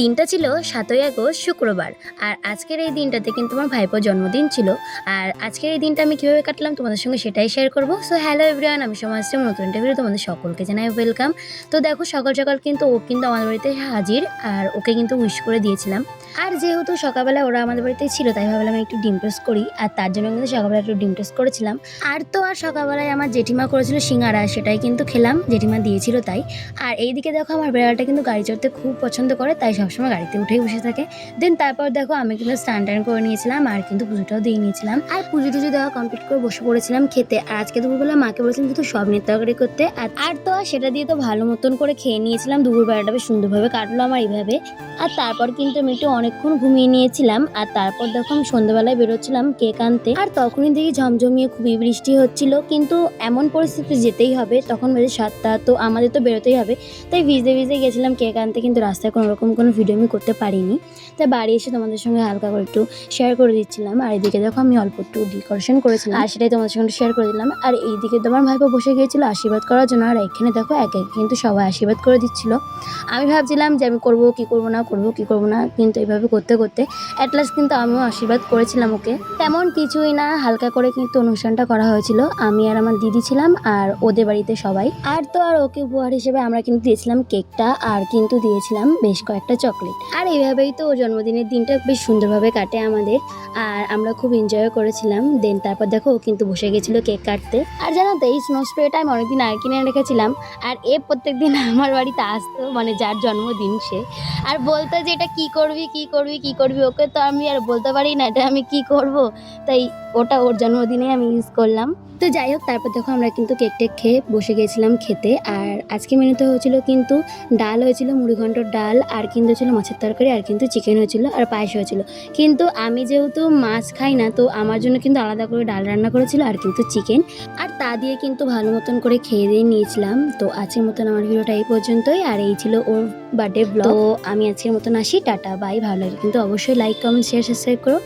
দিনটা ছিল ৭ই আগস্ট শুক্রবার। আর আজকের এই দিনটাতে কিন্তু আমার ভাইপোর জন্মদিন ছিল। আর আজকের এই দিনটা আমি কীভাবে কাটলাম তোমাদের সঙ্গে সেটাই শেয়ার করবো। সো হ্যালো এভরিওয়ান, আমি সমাজশ্রী নতুন একটা ভিডিও তোমাদের সকলকে জানাই ওয়েলকাম। তো দেখো সকাল সকাল কিন্তু ও কিন্তু আমাদের বাড়িতে হাজির, আর ওকে কিন্তু উইশ করে দিয়েছিলাম। আর যেহেতু সকালবেলা ওরা আমাদের বাড়িতে ছিল, তাই ভাবলাম একটু ডিম টোস্ট করি, আর তার জন্য কিন্তু সকালবেলা একটু ডিম টোস্ট করেছিলাম। আর সকালবেলায় আমার জেঠিমা করেছিল সিঙ্গারা, সেটাই কিন্তু খেলাম, জেঠিমা দিয়েছিল তাই। আর এইদিকে দেখো আমার বেড়ালটা কিন্তু গাড়ি চড়তে খুব পছন্দ করে, তাই সবসময় গাড়িতে উঠেই বসে থাকে। দেন তারপর দেখো আমি কিন্তু স্নান টান করে নিয়েছিলাম, আর কিন্তু পুজোটাও দিয়ে নিয়েছিলাম, আর পুজো টুজো দেওয়া কমপ্লিট করে বসে পড়েছিলাম খেতে। আর আজকে দুপুরবেলা মাকে বলেছিলাম কিন্তু সয়াবিনের তরকারি করতে, আর তো সেটা দিয়ে তো ভালো মতন করে খেয়ে নিয়েছিলাম। দুপুরবেলাটা বেশ সুন্দরভাবে কাটলো আমার এইভাবে। আর তারপর কিন্তু আমি একটু অনেকক্ষণ ঘুমিয়ে নিয়েছিলাম। আর তারপর দেখো আমি সন্ধ্যাবেলায় বেরোচ্ছিলাম কেক আনতে, আর তখনই দেখি ঝমঝমিয়ে খুবই বৃষ্টি হচ্ছিল। কিন্তু এমন পরিস্থিতি যেতেই হবে, তখন বেজে 7টা, তো আমাদের তো বেরোতেই হবে, তাই ভিজে ভিজে গেছিলাম কেক আনতে। কিন্তু রাস্তায় কোনো রকম কোনো ভিডিও আমি করতে পারিনি, তাই বাড়ি এসে তোমাদের সঙ্গে হালকা করে একটু শেয়ার করে দিচ্ছিলাম। আর এদিকে দেখো আমি অল্প একটু ডেকোরেশন করেছিলাম, আর সেটাই তোমাদের সঙ্গে শেয়ার করে দিলাম। আর এইদিকে তোমার ভাইপো বসে গিয়েছিল আশীর্বাদ করার জন্য, আর এখানে দেখো এক এক কিন্তু সবাই আশীর্বাদ করে দিচ্ছিল। আমি ভাবছিলাম যে আমি করবো কি করবো না, কিন্তু এইভাবে করতে করতে অ্যাট লাস্ট কিন্তু আমিও আশীর্বাদ করেছিলাম ওকে। তেমন কিছুই না, হালকা করে কিন্তু অনুষ্ঠানটা করা হয়েছিল। আমি আর আমার দিদি ছিলাম, আর ওদের বাড়িতে সবাই। আর ওকে উপহার হিসেবে আমরা কিন্তু দিয়েছিলাম কেকটা, আর কিন্তু দিয়েছিলাম বেশ কয়েকটা চকলেট। আর এইভাবেই তো জন্মদিনের দিনটা বেশ সুন্দরভাবে কাটে আমাদের, আর আমরা খুব এনজয় করেছিলাম। দেন তারপর দেখো ও কিন্তু বসে গেছিলো কেক কাটতে। আর জানো তো এই স্নো স্প্রেটা আমি অনেকদিন আগে কিনে রেখেছিলাম, আর এ প্রত্যেকদিন আমার বাড়িতে আসতো, মানে যার জন্মদিন সে, আর বলতো যে এটা কি করবি। ওকে তো আমি আর বলতে পারি না এটা আমি কি করব, তাই ওটা ওর জন্মদিনে আমি ইউজ করলাম। তো যাই হোক, তারপর দেখো আমরা কিন্তু কেক টেক খেয়ে বসে গেছিলাম খেতে। আর আজকে মেনুতে হয়েছিল কিন্তু ডাল হয়েছিল, মুড়িঘণ্টর ডাল, আর কিন্তু হয়েছিল মাছের তরকারি, আর কিন্তু চিকেন হয়েছিল, আর পায়েস হয়েছিল। কিন্তু আমি যেহেতু মাছ খাই না, তো আমার জন্য কিন্তু আলাদা করে ডাল রান্না করেছিল, আর কিন্তু চিকেন, আর তা দিয়ে কিন্তু ভালো মতন করে খেয়ে দিয়ে নিয়েছিলাম। তো আজকের মতন আমার ভিডিওটা এই পর্যন্তই, আর এই ছিল ওর বার্থডে ব্লগ। তো আমি আজকের মতন আসি, টাটা বাই। ভালো লাগে কিন্তু অবশ্যই লাইক কমেন্ট শেয়ার সাবস্ক্রাইব করো।